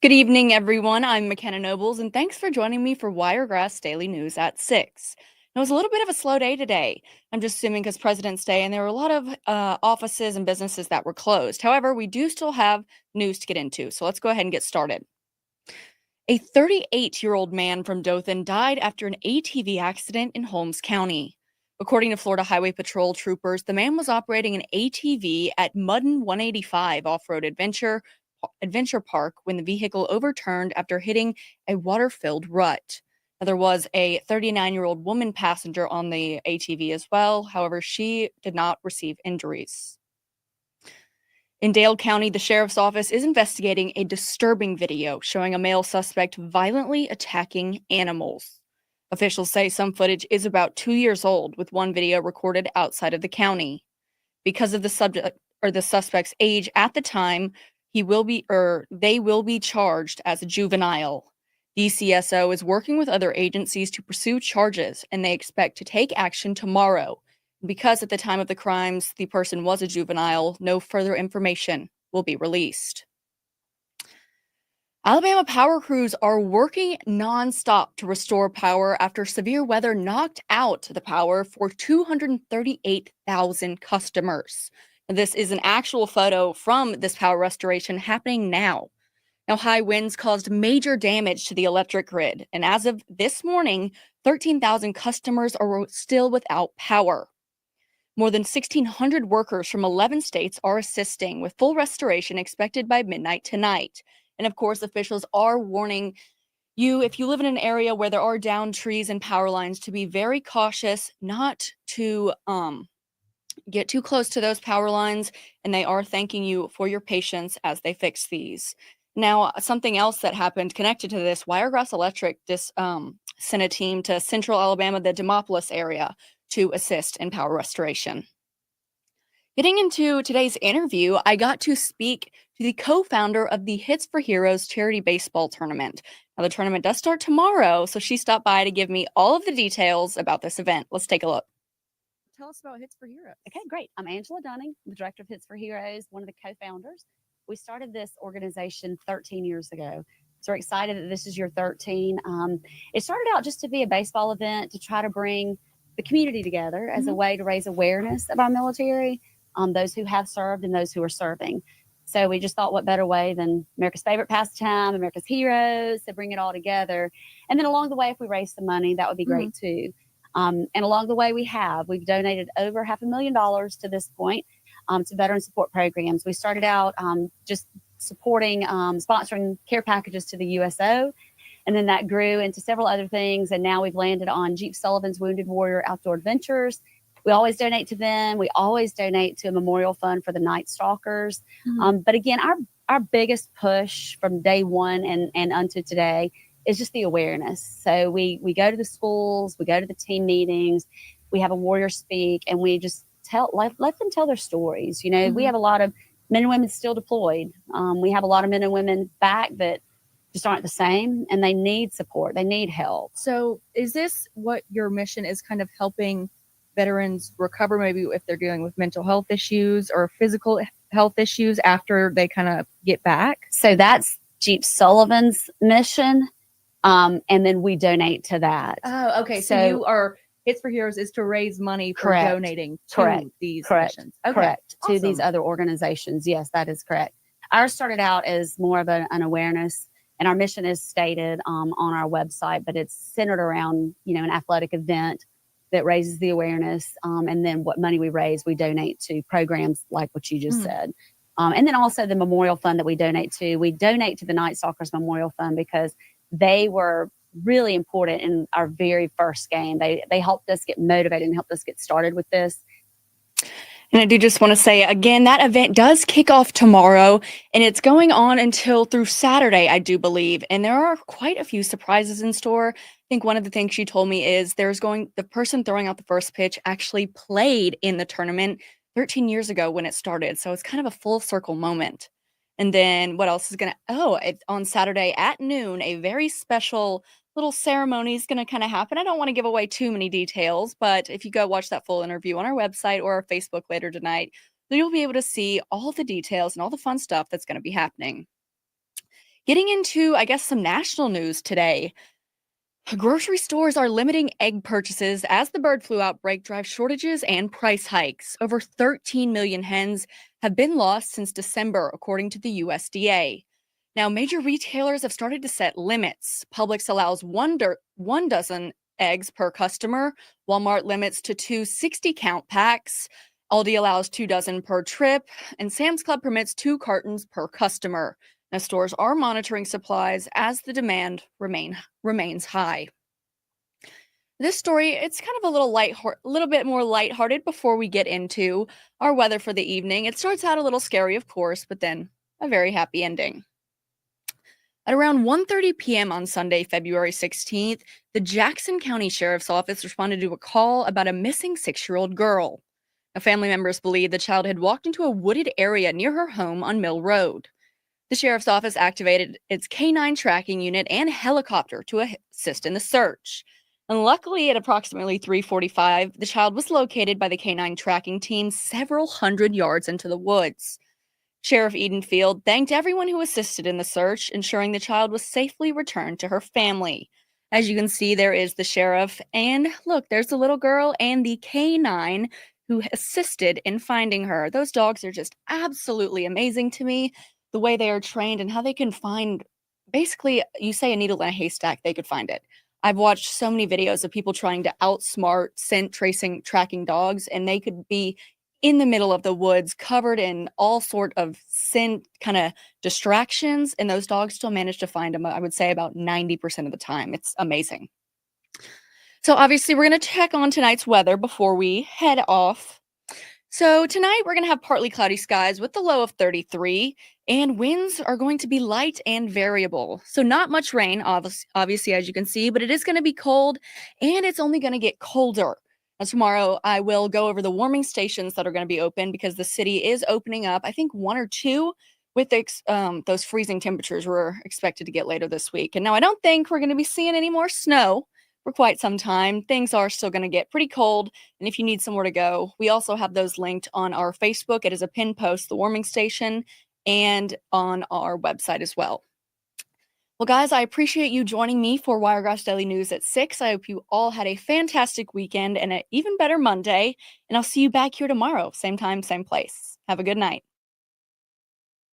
Good evening, everyone. I'm McKenna Nobles, and thanks for joining me for Wiregrass Daily News at 6. It was a little bit of a slow day today. I'm just assuming because President's Day, and there were a lot of offices and businesses that were closed. However, we do still have news to get into, so let's go ahead and get started. A 38-year-old man from Dothan died after an ATV accident in Holmes County. According to Florida Highway Patrol troopers, the man was operating an ATV at Muddin 185 Off-Road Adventure Park when the vehicle overturned after hitting a water-filled rut. Now, there was a 39-year-old woman passenger on the ATV as well. However, she did not receive injuries. In Dale County, the sheriff's office is investigating a disturbing video showing a male suspect violently attacking animals. Officials say some footage is about 2 years old, with one video recorded outside of the county. Because of the suspect's age at the time, they will be charged as a juvenile. DCSO is working with other agencies to pursue charges, and they expect to take action tomorrow. Because at the time of the crimes, the person was a juvenile, no further information will be released. Alabama power crews are working nonstop to restore power after severe weather knocked out the power for 238,000 customers. This is an actual photo from this power restoration happening now. Now, high winds caused major damage to the electric grid, and as of this morning, 13,000 customers are still without power. More than 1,600 workers from 11 states are assisting, with full restoration expected by midnight tonight. And of course, officials are warning you, if you live in an area where there are downed trees and power lines, to be very cautious, not to get too close to those power lines, and they are thanking you for your patience as they fix these. Now, something else that happened connected to this, Wiregrass Electric sent a team to central Alabama, the Demopolis area, to assist in power restoration. Getting into today's interview, I got to speak to the co-founder of the Hits for Heroes charity baseball tournament. Now, the tournament does start tomorrow, so she stopped by to give me all of the details about this event. Let's take a look. Tell us about Hits for Heroes. Okay, great. I'm Angela Dunning, the director of Hits for Heroes, one of the co-founders. We started this organization 13 years ago. So we're excited that this is year 13. It started out just to be a baseball event to try to bring the community together as a way to raise awareness of our military, those who have served and those who are serving. So we just thought, what better way than America's favorite pastime, America's heroes, to bring it all together. And then along the way, if we raise some money, that would be great too. And along the way, we've donated over $500,000 to this point to veteran support programs. We started out just supporting, sponsoring care packages to the USO. And then that grew into several other things. And now we've landed on Jeep Sullivan's Wounded Warrior Outdoor Adventures. We always donate to them. We always donate to a memorial fund for the Night Stalkers. But again, our biggest push from day one and unto today is just the awareness. So we go to the schools, we go to the team meetings, we have a warrior speak, and we just let them tell their stories. You know, we have a lot of men and women still deployed. We have a lot of men and women back that just aren't the same, and they need support. They need help. So is this what your mission is, kind of helping veterans recover, maybe if they're dealing with mental health issues or physical health issues after they kind of get back? So that's Jeep Sullivan's mission. And then we donate to that. Oh, okay. So you are, Hits for Heroes is to raise money for donating to these missions. Okay. Correct. Awesome. To these other organizations. Yes, that is correct. Ours started out as more of an awareness, and our mission is stated on our website, but it's centered around, an athletic event that raises the awareness. And then what money we raise, we donate to programs like what you just said. And then also the memorial fund that we donate to. We donate to the Night Stalkers Memorial Fund because they were really important in our very first game. They helped us get motivated and helped us get started with this. And I do just want to say, again, that event does kick off tomorrow, and it's going on until through Saturday, I do believe. And there are quite a few surprises in store. I think one of the things she told me is the person throwing out the first pitch actually played in the tournament 13 years ago when it started. So it's kind of a full circle moment. And then what else is on Saturday at noon, a very special little ceremony is going to kind of happen. I don't want to give away too many details, but if you go watch that full interview on our website or our Facebook later tonight, you'll be able to see all the details and all the fun stuff that's going to be happening. Getting into, I guess, some national news today. Grocery stores are limiting egg purchases as the bird flu outbreak drives shortages and price hikes. Over 13 million hens have been lost since December, according to the USDA. Now, major retailers have started to set limits. Publix allows one dozen eggs per customer, Walmart limits to two 60-count packs, Aldi allows 2 dozen per trip, and Sam's Club permits 2 cartons per customer. Now, stores are monitoring supplies as the demand remains high. This story, it's kind of a little bit more lighthearted before we get into our weather for the evening. It starts out a little scary, of course, but then a very happy ending. At around 1:30 p.m. on Sunday, February 16th, the Jackson County Sheriff's Office responded to a call about a missing 6-year-old girl. Now, family members believe the child had walked into a wooded area near her home on Mill Road. The sheriff's office activated its K9 tracking unit and helicopter to assist in the search. And luckily, at approximately 3:45, the child was located by the K9 tracking team several hundred yards into the woods. Sheriff Edenfield thanked everyone who assisted in the search, ensuring the child was safely returned to her family. As you can see, there is the sheriff, and look, there's the little girl and the K9 who assisted in finding her. Those dogs are just absolutely amazing to me, the way they are trained and how they can find basically, you say a needle in a haystack, they could find it. I've watched so many videos of people trying to outsmart scent tracing tracking dogs, and they could be in the middle of the woods covered in all sort of scent kind of distractions, and those dogs still manage to find them, I would say about 90% of the time. It's amazing. So obviously we're going to check on tonight's weather before we head off. So tonight we're going to have partly cloudy skies with the low of 33, and winds are going to be light and variable. So not much rain, obviously, as you can see, but it is going to be cold, and it's only going to get colder. Now, tomorrow I will go over the warming stations that are going to be open because the city is opening up, I think 1 or 2, with those freezing temperatures we're expected to get later this week. And now I don't think we're going to be seeing any more snow for quite some time. Things are still going to get pretty cold, and if you need somewhere to go, we also have those linked on our Facebook. It is a pin post, the warming station, and on our website as well. Well, guys, I appreciate you joining me for Wiregrass Daily News at 6. I hope you all had a fantastic weekend and an even better Monday, and I'll see you back here tomorrow, same time, same place. Have a good night.